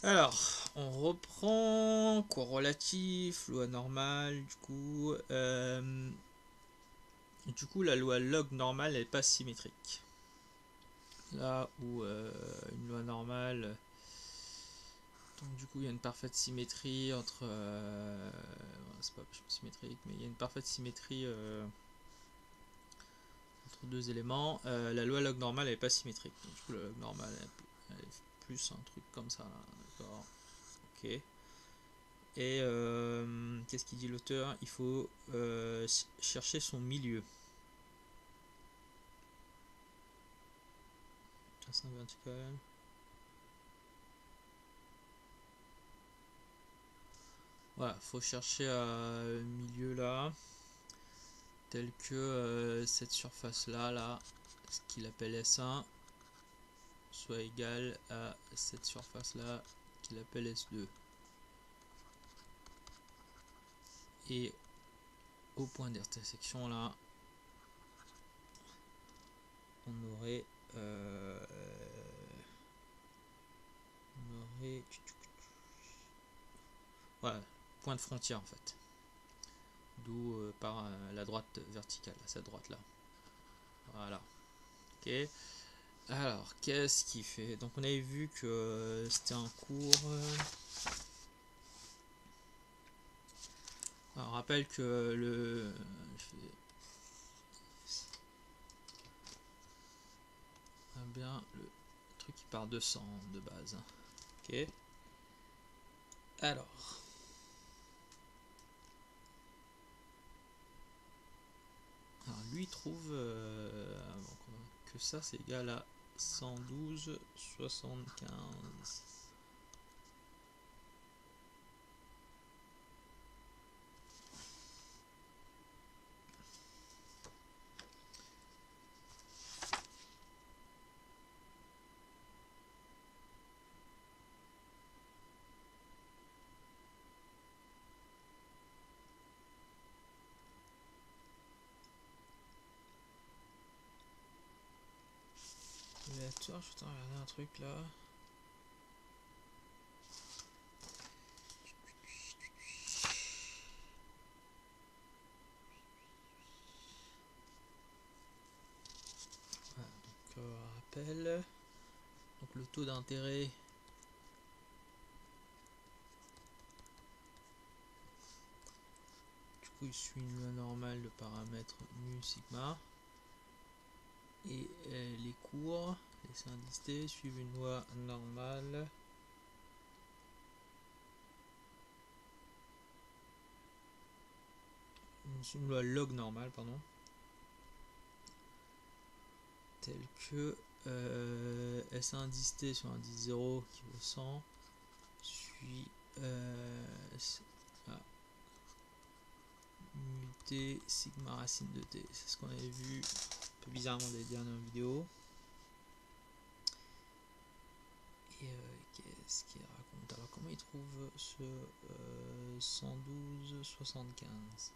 Alors, on reprend cours relatif, loi normale, du coup la loi log normale n'est pas symétrique. Là où une loi normale, donc du coup il y a une parfaite symétrie entre, c'est pas symétrique, mais il y a une parfaite symétrie entre deux éléments. La loi log normale n'est pas symétrique. Donc, du coup la log normale elle est plus un truc comme ça, d'accord. Ok. Et qu'est-ce qu'il dit l'auteur? Il faut chercher son milieu. Traçant vertical. Voilà, faut chercher un milieu là, tel que cette surface là, ce qu'il appelle S1, soit égal à cette surface là qu'il appelle S2. Et au point d'intersection là, on aurait, euh, voilà, point de frontière en fait. D'où par la droite verticale, à cette droite là. Voilà. Ok. Alors, qu'est-ce qu'il fait? Donc on avait vu que c'était un cours. Alors, on rappelle que le. Bien, le truc qui part de 100 de base. Ok. Alors. Alors lui trouve que ça c'est égal à 112,75. Aléatoire, je vais regarder un truc là. Voilà, donc rappel. Donc le taux d'intérêt. Du coup il suit une loi normale de paramètre mu sigma. Et les cours, les indices T suivent une loi normale une loi log normale, pardon, telle que S indice T sur indice 0 qui vaut 100 suit ah, mu T sigma racine de T. C'est ce qu'on avait vu un peu bizarrement dans les dernières vidéos. Et qu'est-ce qu'il raconte? Alors comment il trouve ce 112,75?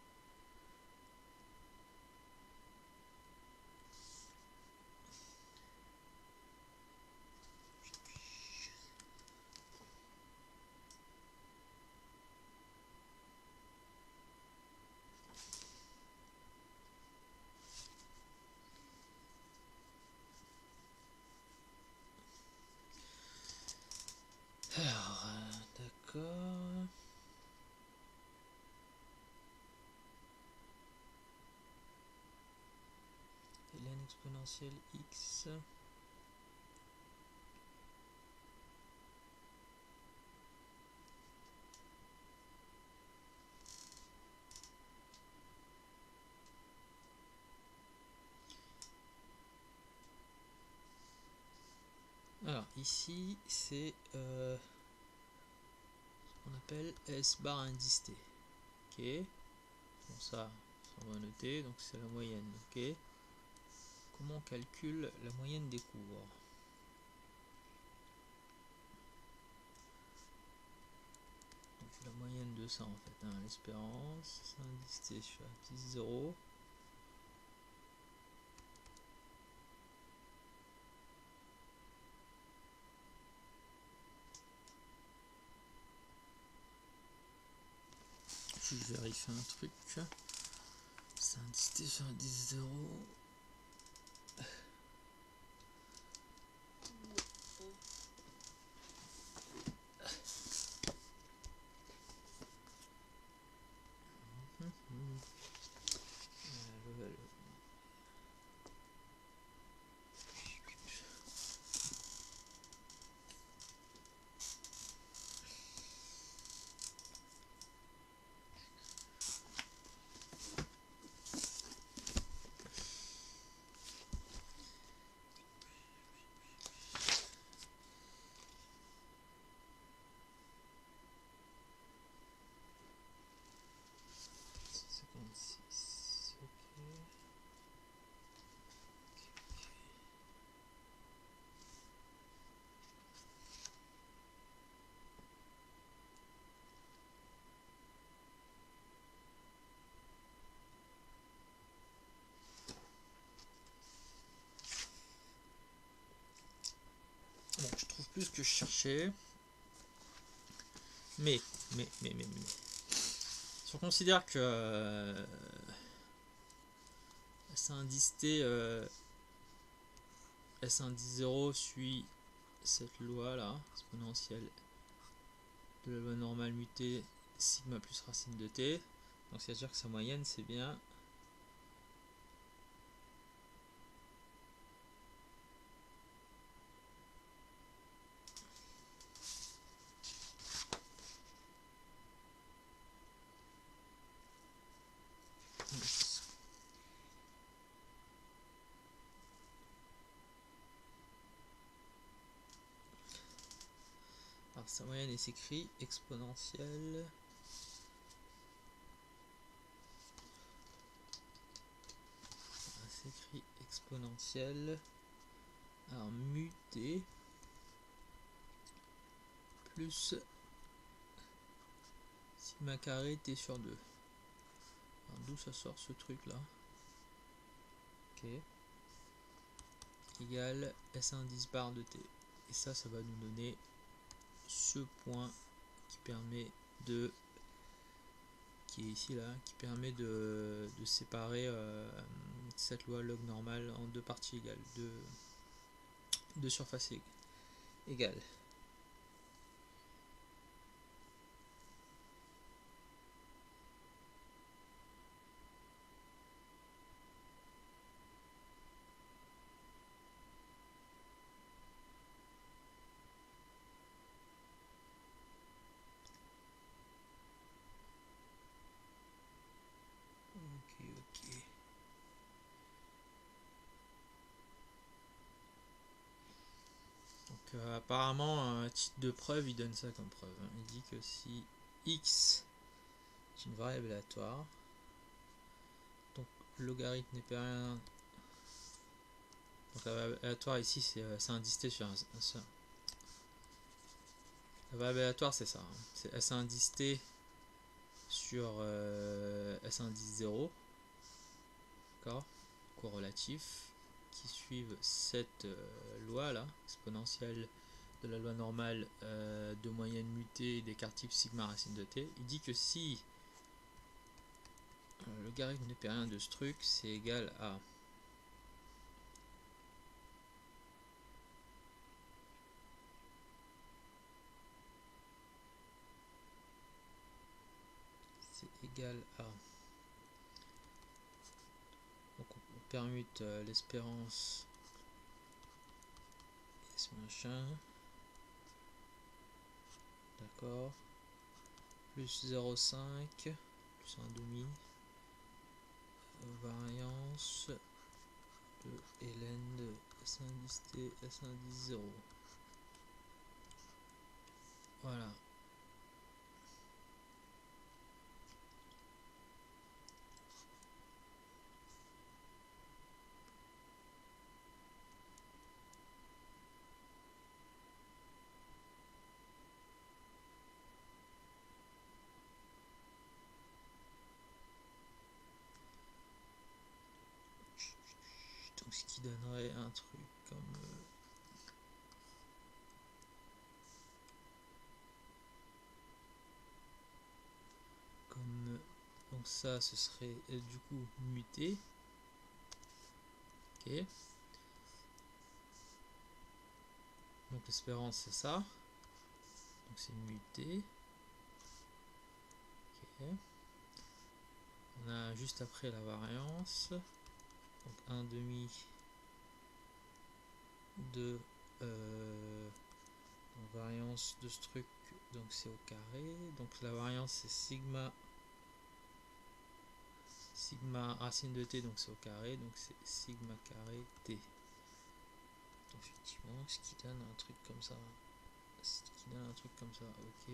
Alors, d'accord. ln exponentielle x. Alors ici c'est ce qu'on appelle S bar indice T. Ok. Bon ça on va noter, donc c'est la moyenne. Ok. Comment on calcule la moyenne des cours? Donc la moyenne de ça en fait, hein, l'espérance, indice T sur indice 0. puis je vérifie un truc. C'est indiqué sur 10 euros. Bon, je trouve plus ce que je cherchais. Mais. Si on considère que S1-T S1-0 suit cette loi là, exponentielle de la loi normale mutée sigma plus racine de t. Donc c'est à dire que sa moyenne c'est bien alors sa moyenne est s'écrit exponentielle s'écrit exponentielle alors muté plus sigma carré t sur 2. D'où ça sort ce truc là? Ok. Égale S1 bar de t. Et ça va nous donner ce point qui permet de qui est ici là, qui permet de séparer cette loi log normale en deux parties égales, deux surfaces égales. Ok. Donc apparemment, un titre de preuve, il donne ça comme preuve. Hein. Il dit que si x est une variable aléatoire, donc logarithme n'est pas rien. Donc la variable aléatoire ici, c'est indisté sur un. La variable aléatoire, c'est ça. Hein. C'est S indisté sur S indice 0. D'accord, corrélatif, qui suivent cette loi là, exponentielle de la loi normale de moyenne mutée d'écart type sigma racine de t. Il dit que si le logarithme népérien de ce truc c'est égal à donc on permute l'espérance et ce machin, d'accord, plus 0,5 plus 1,5 variance de ln de S1 t S1 0. Voilà. Donc ce qui donnerait un truc comme Donc ça, ce serait du coup muté. Ok. Donc l'espérance, c'est ça. Donc c'est muté. Ok. On a juste après la variance. Donc 1/2 de variance de ce truc. Donc c'est au carré. Donc la variance c'est sigma racine de t, donc c'est au carré, donc c'est sigma carré t. Donc effectivement, ce qui donne un truc comme ça. Ok.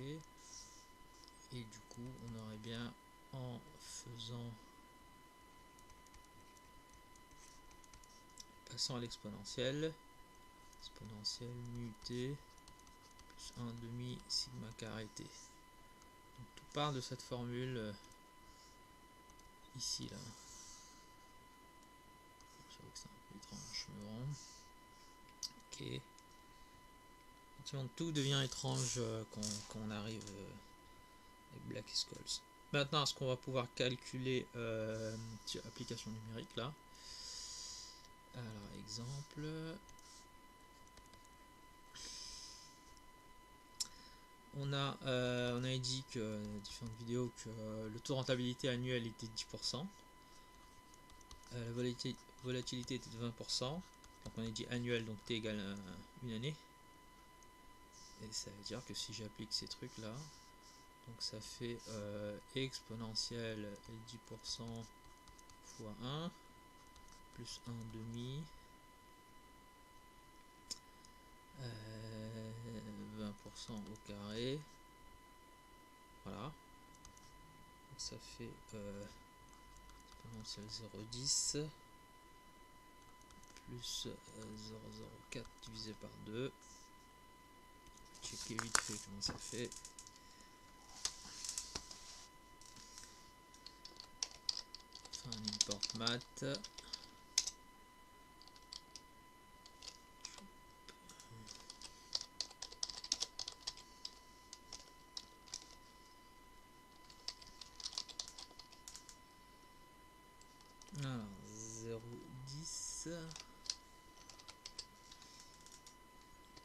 Et du coup, on aurait bien, en faisant, passant à l'exponentielle, muté plus 1/2 sigma carré t. Donc tout part de cette formule ici là. J'avoue que c'est un peu étrange, mais bon. Ok. Tout devient étrange quand on arrive avec Black Skulls. Maintenant, est-ce qu'on va pouvoir calculer sur application numérique là? Alors, exemple. On a dit que différentes vidéos que le taux de rentabilité annuel était de 10%. La volatilité était de 20%. Donc on a dit annuel, donc t égale une année. Et ça veut dire que si j'applique ces trucs là, donc ça fait exponentielle 10% fois 1 plus 1/2 20% au carré. Voilà. Donc ça fait exponentielle 0,10 plus 0,04 divisé par 2. Checker vite fait comment ça fait. Enfin, un import math. Alors 0,10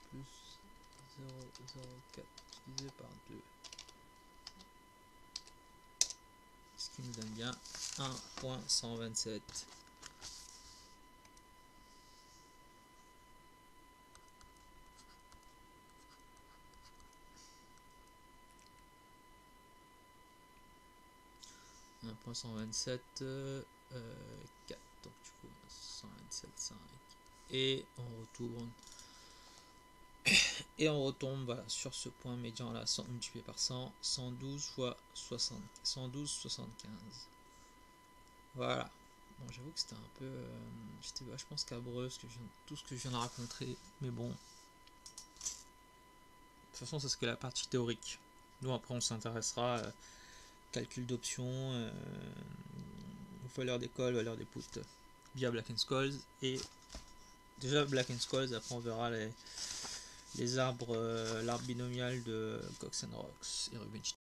plus 0,04 divisé par 2, ce qui nous donne bien 1.127. .127 4, donc du coup 127,5 et on retourne et on retombe voilà, sur ce point médian là, multiplié par 100, 112 fois 60, 112,75. Voilà. Bon, j'avoue que c'était un peu j'étais vachement scabreux tout ce que je viens de raconter, mais bon, de toute façon c'est ce que la partie théorique. Nous après on s'intéressera calcul d'options, valeur des calls, valeur des puts via Black & Scholes, et déjà Black & Scholes, après on verra les arbres, l'arbre binomial de Cox & Rox et Rubinstein.